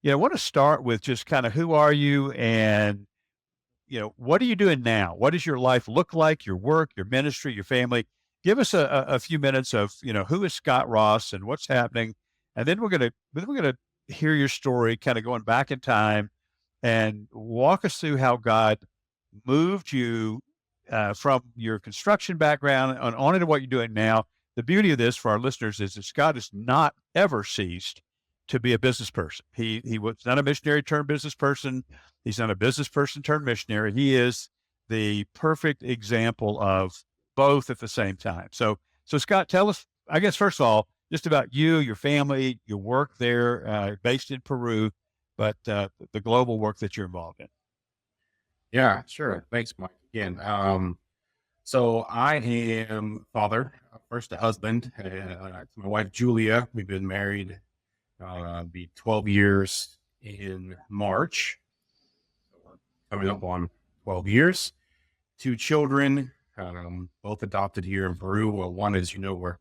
I want to start with just kind of who are you and, what are you doing now? What does your life look like? Your work, your ministry, your family? Give us a few minutes of, who is Scott Ross and what's happening. And then we're gonna hear your story, kind of going back in time and walk us through how God moved you from your construction background on into what you're doing now. The beauty of this for our listeners is that Scott has not ever ceased to be a business person. He was not a missionary turned business person. He's not a business person turned missionary. He is the perfect example of both at the same time. So Scott, tell us, I guess, first of all, just about you, your family, your work there, based in Peru, but the global work that you're involved in. Yeah, sure. Thanks, Mike. Again, so I am father, first a husband, to my wife Julia. We've been married be 12 years in March. So we're coming up on 12 years. Two children, both adopted here in Peru. Well, one, as you know, we're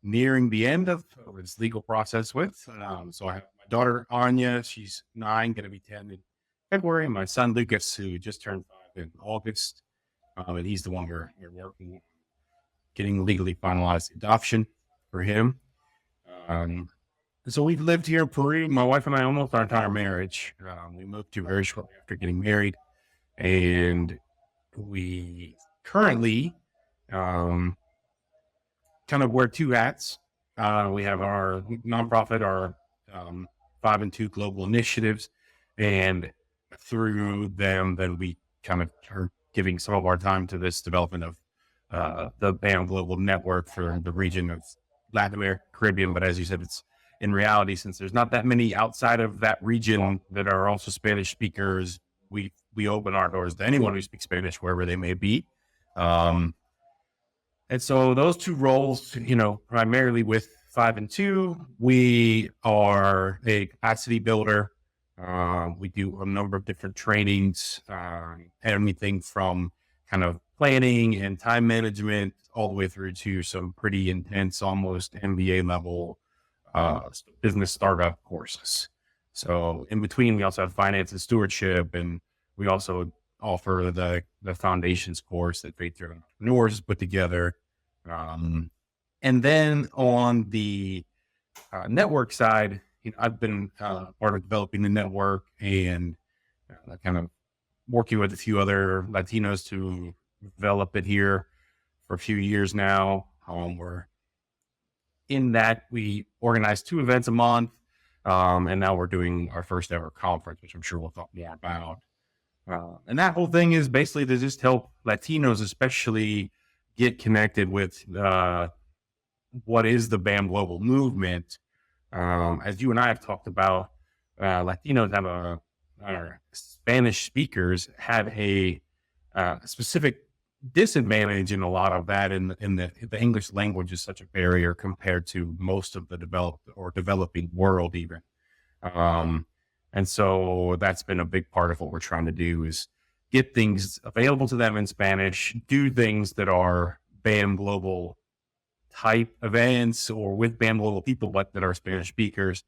nearing the end of its legal process with. So I have my daughter Anya. She's 9, going to be 10 in February. And my son Lucas, who just turned 5 in August. And he's the one we're working on getting legally finalized adoption for him. So we've lived here in Peru, my wife and I, almost our entire marriage. We moved to very shortly after getting married, and we currently kind of wear two hats. We have our nonprofit, our 5 and 2 global initiatives, and through them, then we kind of are giving some of our time to this development of the BAM Global Network for the region of Latin America, Caribbean. But as you said, it's in reality, since there's not that many outside of that region that are also Spanish speakers, we open our doors to anyone who speaks Spanish wherever they may be. And so those two roles, primarily with 5 and 2, we are a capacity builder. We do a number of different trainings, anything from kind of planning and time management all the way through to some pretty intense, almost MBA level business startup courses. So in between, we also have finance and stewardship, and we also offer the foundations course that faith-driven entrepreneurs put together. And then on the network side, I've been part of developing the network and kind of working with a few other Latinos to develop it here for a few years now. We're in that we organize 2 events a month, and now we're doing our first ever conference, which I'm sure we'll talk more about. And that whole thing is basically to just help Latinos, especially, get connected with what is the BAM Global movement. As you and I have talked about, Latinos our Spanish speakers have a specific disadvantage in a lot of that. In the English language is such a barrier compared to most of the developed or developing world, even. And so that's been a big part of what we're trying to do is get things available to them in Spanish, do things that are BAM Global type events or with BAM Global people, but that are Spanish speakers,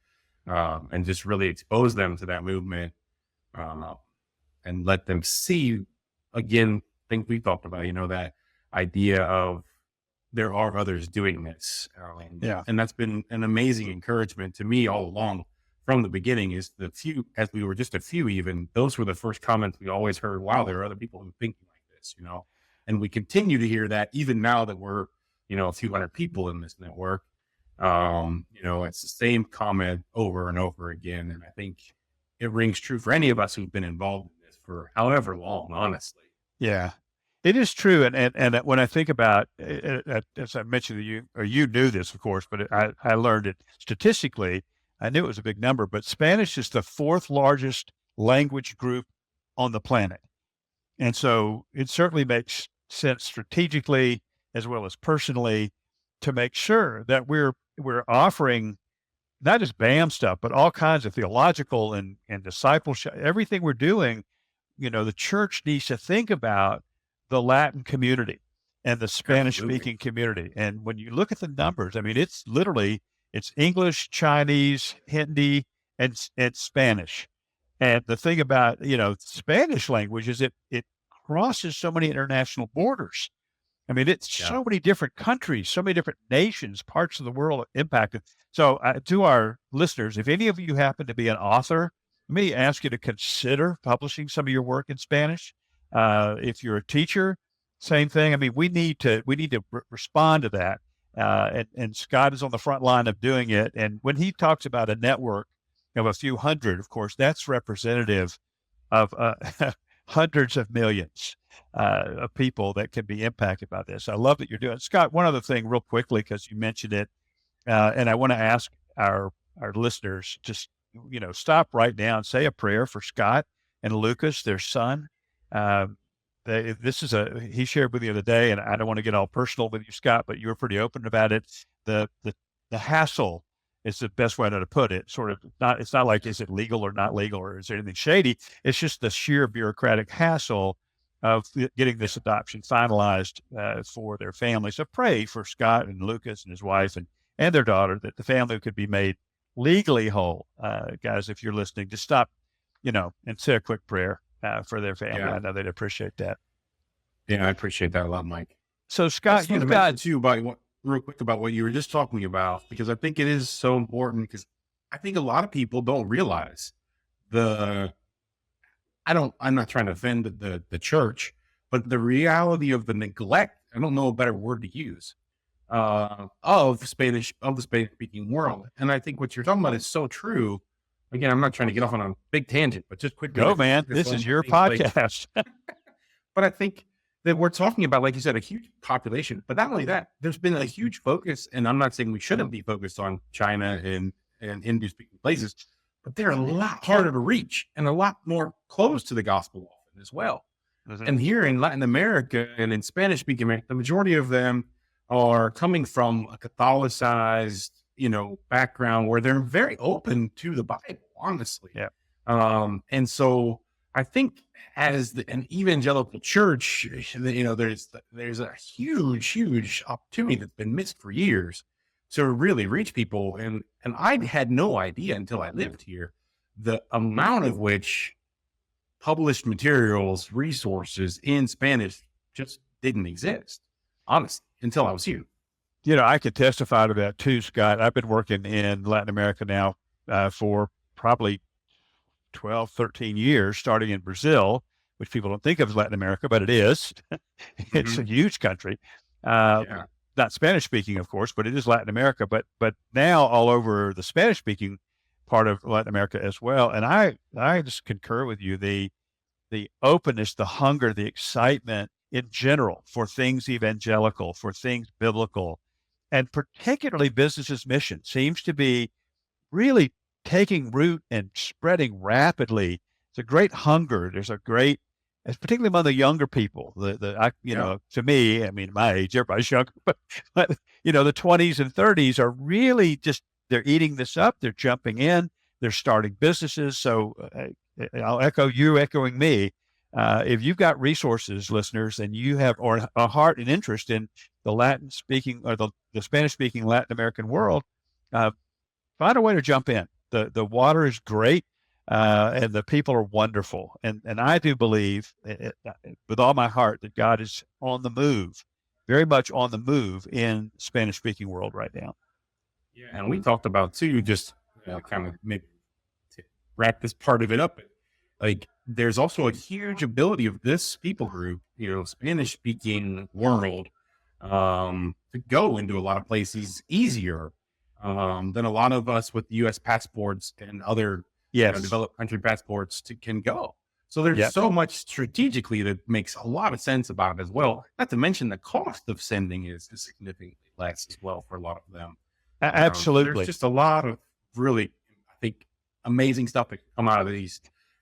and just really expose them to that movement, and let them see, again, things we talked about, that idea of there are others doing this. Yeah. And that's been an amazing encouragement to me all along from the beginning. Is the few, as we were just a few, even those were the first comments we always heard. Wow, there are other people who think like this, and we continue to hear that even now that we're, a few hundred people in this network. It's the same comment over and over again. And I think it rings true for any of us who've been involved in this for however long, honestly. Yeah, it is true. And when I think about, as I mentioned to you, or you knew this, of course, but I learned it statistically. I knew it was a big number, but Spanish is the 4th largest language group on the planet. And so it certainly makes sense strategically as well as personally to make sure that we're offering not just BAM stuff, but all kinds of theological and discipleship, everything we're doing. The church needs to think about the Latin community and the Spanish speaking community. And when you look at the numbers, I mean, it's English, Chinese, Hindi, and Spanish. And the thing about, Spanish language is it crosses so many international borders. I mean, it's Yeah. so many different countries, so many different nations, parts of the world impacted. So, to our listeners, if any of you happen to be an author, let me ask you to consider publishing some of your work in Spanish. If you're a teacher, same thing. I mean, we need to respond to that. And Scott is on the front line of doing it. And when he talks about a network of a few hundred, of course, that's representative of hundreds of millions of people that can be impacted by this. I love that you're doing it. Scott, one other thing real quickly, because you mentioned it, and I want to ask our listeners, just, stop right now and say a prayer for Scott and Lucas, their son. Um, he shared with you the other day, and I don't want to get all personal with you, Scott, but you were pretty open about it. The hassle is the best way to put it. Sort of it's not like, is it legal or not legal, or is there anything shady? It's just the sheer bureaucratic hassle of getting this adoption finalized for their family. So pray for Scott and Lucas and his wife and their daughter, that the family could be made legally whole. Guys, if you're listening, just stop, and say a quick prayer for their family. Yeah. I know they'd appreciate that. Yeah, I appreciate that a lot, Mike. So Scott, you've got too real quick about what you were just talking about, because I think it is so important, because I think a lot of people don't realize I'm not trying to offend the church, but the reality of the neglect, I don't know a better word to use, of the Spanish speaking world. And I think what you're talking about is so true. Again, I'm not trying to get off on a big tangent, but just quickly. go, man. This is your podcast. But I think that we're talking about, like you said, a huge population. But not only that, there's been a huge focus, and I'm not saying we shouldn't be focused on China and Hindu-speaking places, but they're a lot harder to reach and a lot more close to the gospel often as well. Mhm. And here in Latin America and in Spanish-speaking America, the majority of them are coming from a Catholicized, background where they're very open to the Bible, honestly. Yeah. And so I think as an evangelical church, there's a huge opportunity that's been missed for years to really reach people. And I had no idea until I lived here, the amount of which published materials, resources in Spanish just didn't exist, honestly, until I was here. I could testify to that too, Scott. I've been working in Latin America now for probably 12, 13 years, starting in Brazil, which people don't think of as Latin America, but it is. It's a huge country. Yeah. Not Spanish speaking, of course, but it is Latin America. But now all over the Spanish speaking part of Latin America as well. And I just concur with you. The openness, the hunger, the excitement in general for things evangelical, for things biblical, and particularly business's mission seems to be really taking root and spreading rapidly. It's a great hunger. There's a great, particularly among the younger people. To me, I mean, my age, everybody's younger, but the 20s and 30s are really just, they're eating this up. They're jumping in. They're starting businesses. So I'll echo you, echoing me. If you've got resources, listeners, and you have or a heart and interest in the Latin speaking or the Spanish speaking Latin American world, find a way to jump in. The water is great, and the people are wonderful. And I do believe with all my heart that God is on the move, very much on the move in Spanish speaking world right now. Yeah. And we talked about too, just kind of maybe to wrap this part of it up. Like, there's also a huge ability of this people group, Spanish speaking world, to go into a lot of places easier than a lot of us with U.S. passports and other developed country passports can go. So there's so much strategically that makes a lot of sense about it as well. Not to mention the cost of sending is significantly less as well for a lot of them. Absolutely. There's just a lot of really, I think, amazing stuff that can come out of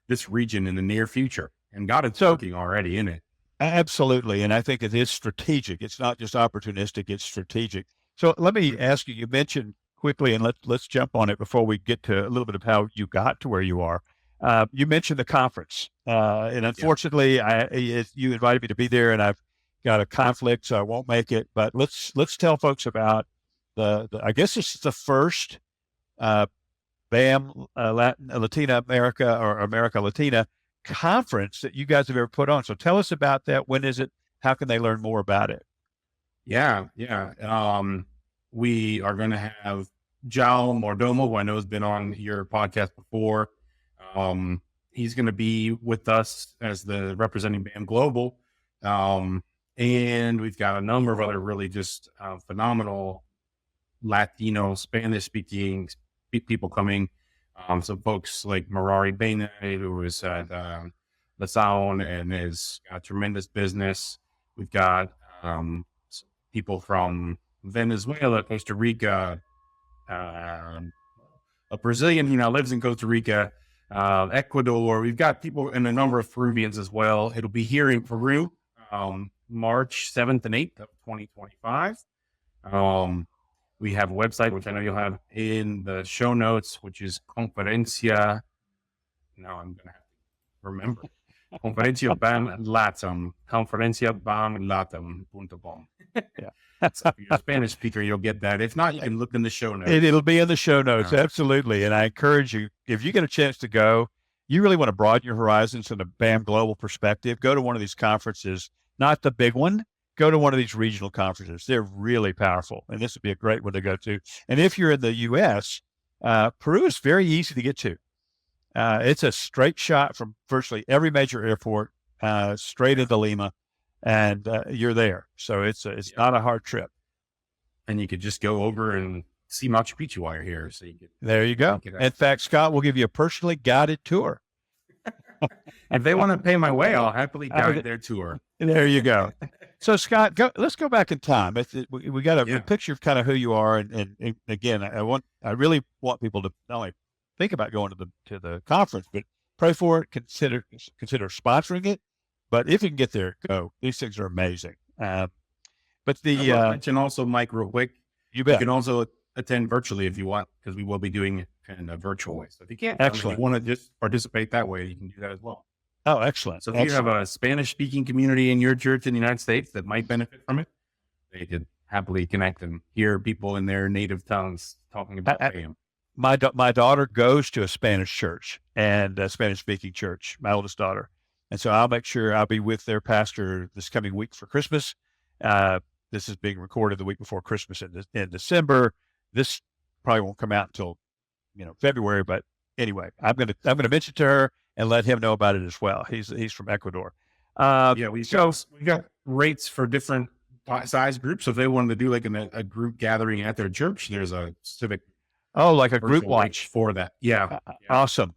this region in the near future. And God is working already in it. Absolutely. And I think it is strategic. It's not just opportunistic, it's strategic. So let me ask you, you mentioned quickly, and let's jump on it before we get to a little bit of how you got to where you are. You mentioned the conference. And unfortunately, you invited me to be there, and I've got a conflict, so I won't make it. But let's tell folks about I guess this is the first BAM Latina America or America Latina conference that you guys have ever put on. So tell us about that. When is it? How can they learn more about it? Yeah, yeah. We are going to have Jao Mordomo, who I know has been on your podcast before. He's going to be with us as the representing BAM Global. And we've got a number of other really just phenomenal Latino, Spanish speaking people coming. Some folks like Marari Bene, who was at La Sound and has got tremendous business. We've got people from Venezuela, Costa Rica, a Brazilian who now lives in Costa Rica, Ecuador. We've got people and a number of Peruvians as well. It'll be here in Peru, March 7th and 8th of 2025. We have a website, which I know you'll have in the show notes, which is Conferencia. Now I'm going to have to remember. Conferencia BAM Latam. Conferenciabamlatam.com. Yeah. So if you're a Spanish speaker, you'll get that. If not, you can look in the show notes. It'll be in the show notes. Absolutely. And I encourage you, if you get a chance to go, you really want to broaden your horizons in a BAM global perspective, go to one of these conferences, not the big one. Go to one of these regional conferences. They're really powerful, and this would be a great one to go to. And if you're in the U.S., Peru is very easy to get to. It's a straight shot from virtually every major airport, straight into Lima, and you're there. So it's not a hard trip. And you could just go over and see Machu Picchu while you're here. So there you go. In fact, Scott will give you a personally guided tour. If they want to pay my way, I'll happily guide their tour. There you go. So Scott, let's go back in time. We got a picture of kind of who you are, and again, I really want people to not only think about going to the conference, but pray for it, consider sponsoring it. But if you can get there, go. These things are amazing. But the I mention also, Mike, real quick. You bet. You can also attend virtually if you want, because we will be doing it in a virtual way. So if you can't, excellent. If you want to just participate that way, you can do that as well. Oh, excellent. So if you have a Spanish-speaking community in your church in the United States that might benefit from it, they could happily connect and hear people in their native tongues talking about BAM. My daughter goes to a Spanish church and a Spanish-speaking church, my oldest daughter. And so I'll make sure I'll be with their pastor this coming week for Christmas. This is being recorded the week before Christmas in December. This probably won't come out until, February. But anyway, I'm gonna mention to her and let him know about it as well. He's from Ecuador. We've got rates for different size groups. So if they wanted to do like a group gathering at their church, there's a specific like a group watch for that. Yeah. Awesome.